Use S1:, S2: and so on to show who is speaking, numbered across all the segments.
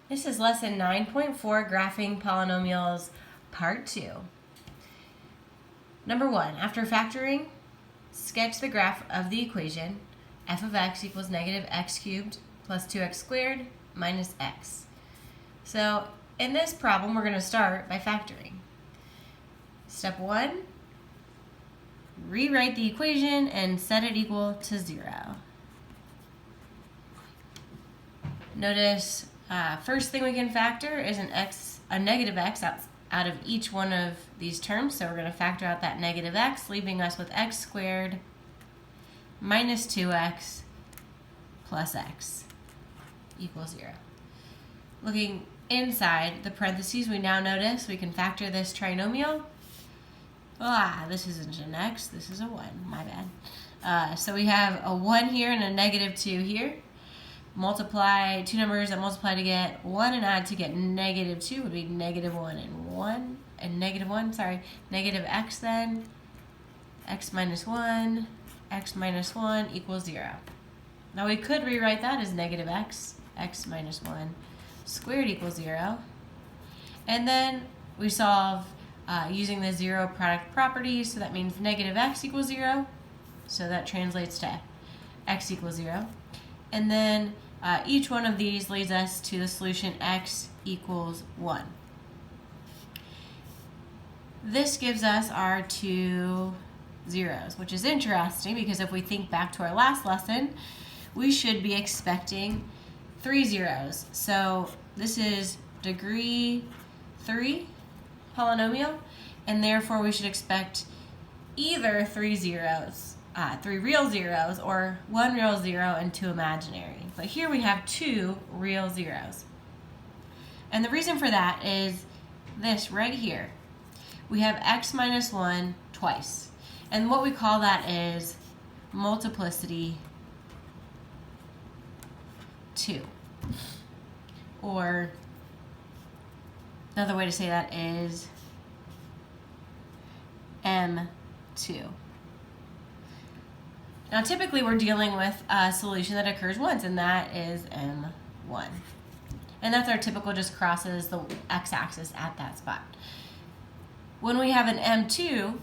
S1: This is lesson 9.4, Graphing Polynomials, part 2. Number 1, after factoring, sketch the graph of the equation f of x equals negative x cubed plus 2x squared minus x. So in this problem, we're going to start by factoring. Step 1, rewrite the equation and set it equal to 0. Notice first thing we can factor is a negative x out of each one of these terms. So we're going to factor out that negative x, leaving us with x squared minus 2x plus x equals 0. Looking inside the parentheses, we now notice we can factor this trinomial. This isn't an x, this is a 1, my bad. So we have a 1 here and a negative 2 here. Multiply two numbers that multiply to get 1 and add to get negative 2 would be negative 1 and 1. And negative x then. X minus 1 equals 0. Now we could rewrite that as negative x minus 1 squared equals 0. And then we solve using the zero product property, so that means negative x equals 0. So that translates to x equals 0. And then each one of these leads us to the solution x equals 1. This gives us our two zeros, which is interesting because if we think back to our last lesson, we should be expecting 3 zeros. So this is degree 3 polynomial, and therefore we should expect either 3 zeros, 3 real zeros, or 1 real 0 and 2 imaginary. But here we have 2 real zeros. And the reason for that is this right here. We have x minus 1 twice. And what we call that is multiplicity 2. Or another way to say that is M2. Now typically we're dealing with a solution that occurs once, and that is M1. And that's our typical, just crosses the x-axis at that spot. When we have an M2,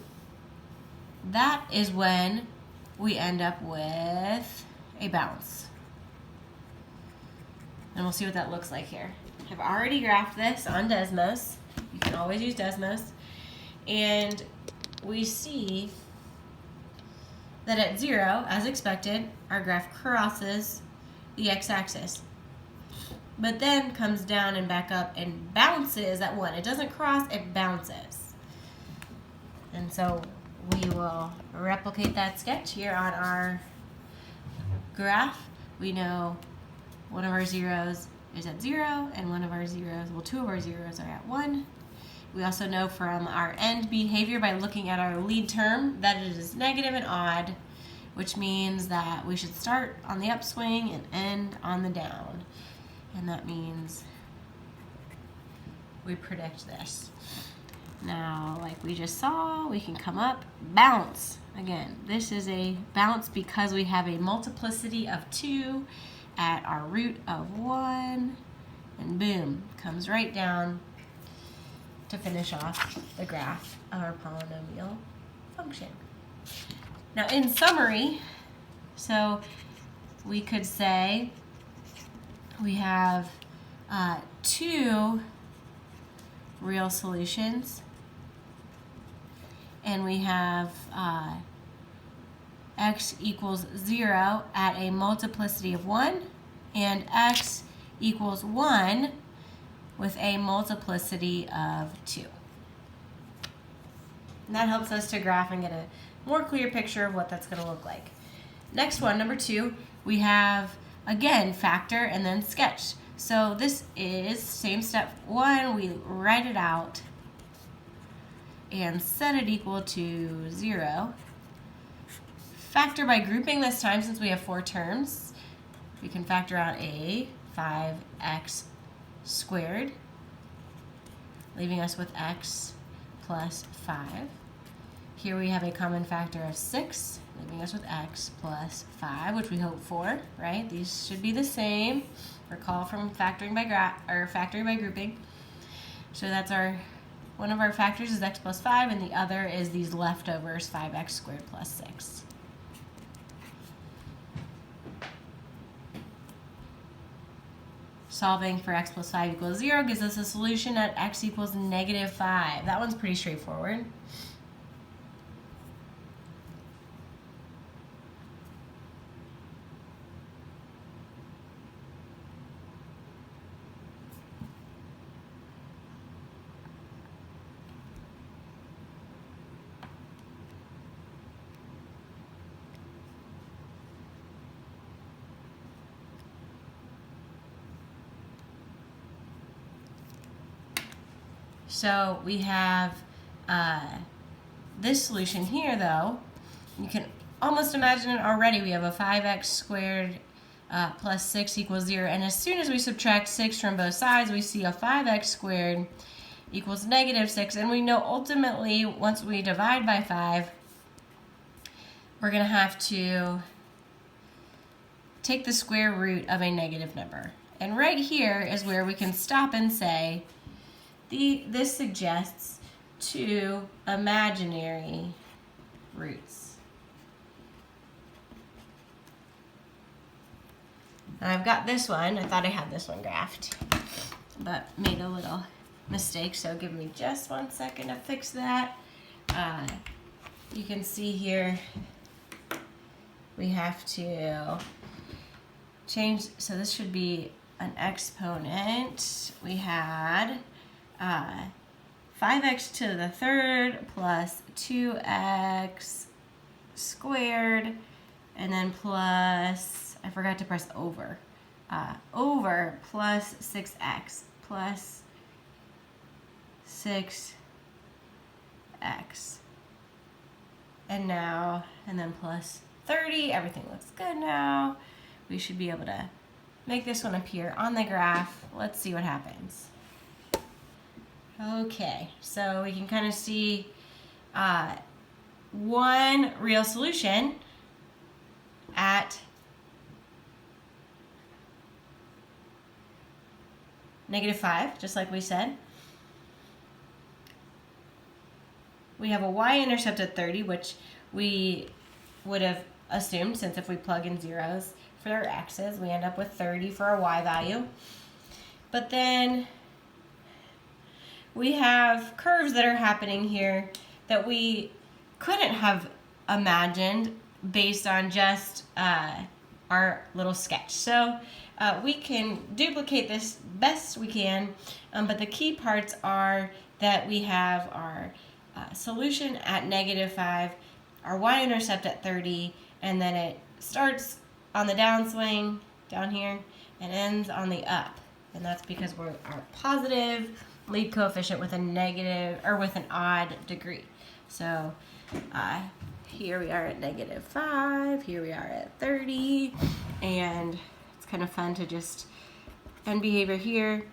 S1: that is when we end up with a bounce. And we'll see what that looks like here. I've already graphed this on Desmos. You can always use Desmos. And we see that at 0, as expected, our graph crosses the x-axis. But then comes down and back up and bounces at 1. It doesn't cross, it bounces. And so we will replicate that sketch here on our graph. We know one of our zeros is at 0, and one of our zeros, well, 2 of our zeros are at 1. We also know from our end behavior by looking at our lead term that it is negative and odd, which means that we should start on the upswing and end on the down. And that means we predict this. Now, like we just saw, we can come up, bounce. Again, this is a bounce because we have a multiplicity of 2 at our root of 1, and boom, comes right down to finish off the graph of our polynomial function. Now in summary, so we could say we have 2 real solutions, and we have x equals 0 at a multiplicity of 1, and x equals 1 with a multiplicity of 2. And that helps us to graph and get a more clear picture of what that's going to look like. Next one, number 2, we have, again, factor and then sketch. So this is same step 1, we write it out and set it equal to 0. Factor by grouping this time, since we have 4 terms. We can factor out a 5x squared, leaving us with x plus 5. Here we have a common factor of 6, leaving us with x plus 5, which we hope for, right? These should be the same. Recall from factoring by grouping. So that's one of our factors is x plus 5, and the other is these leftovers, 5x squared plus 6. Solving for x plus 5 equals 0 gives us a solution at x equals -5. That one's pretty straightforward. So we have this solution here, though. You can almost imagine it already. We have a 5x squared plus 6 equals 0. And as soon as we subtract 6 from both sides, we see a 5x squared equals -6. And we know ultimately, once we divide by 5, we're going to have to take the square root of a negative number. And right here is where we can stop and say, this suggests 2 imaginary roots. And I've got this one. I thought I had this one graphed, but made a little mistake, so give me just 1 second to fix that. You can see here we have to change, so this should be an exponent. We had 5x to the third plus 2x squared, and then plus, I forgot to press over, over plus 6x plus 6x. And then plus 30, everything looks good now. We should be able to make this one appear on the graph. Let's see what happens. Okay, so we can kind of see one real solution at -5, just like we said. We have a y-intercept at 30, which we would have assumed, since if we plug in zeros for our x's, we end up with 30 for our y value. But then we have curves that are happening here that we couldn't have imagined based on just our little sketch. So we can duplicate this best we can, but the key parts are that we have our solution at -5, our y-intercept at 30, and then it starts on the downswing down here and ends on the up. And that's because we're our positive lead coefficient with a negative, or with an odd degree. So here we are at -5, here we are at 30, and it's kind of fun to just end behavior here.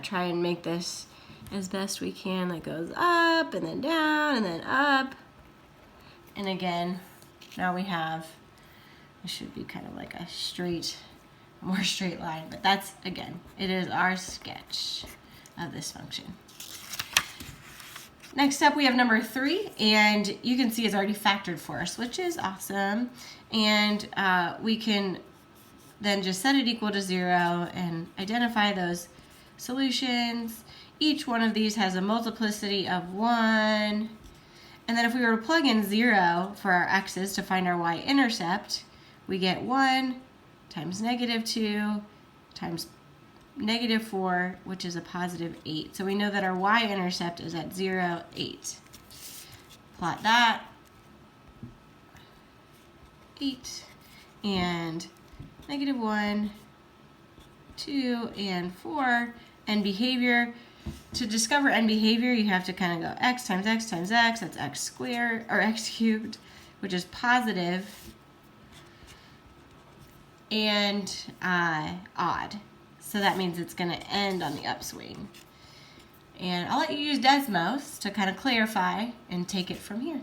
S1: Try and make this as best we can. That goes up and then down and then up. And again, now we have, it should be kind of like a more straight line, but that's, again, it is our sketch of this function. Next up, we have number 3, and you can see it's already factored for us, which is awesome. And we can then just set it equal to 0 and identify those solutions. Each one of these has a multiplicity of 1. And then if we were to plug in 0 for our x's to find our y-intercept, we get 1 times -2 times -4, which is a +8. So we know that our y-intercept is at 0, 8. Plot that. 8 and -1, 2, and 4. And behavior. To discover end behavior, you have to kind of go x times x times x. That's x squared, or x cubed, which is positive, and odd. So that means it's going to end on the upswing. And I'll let you use Desmos to kind of clarify and take it from here.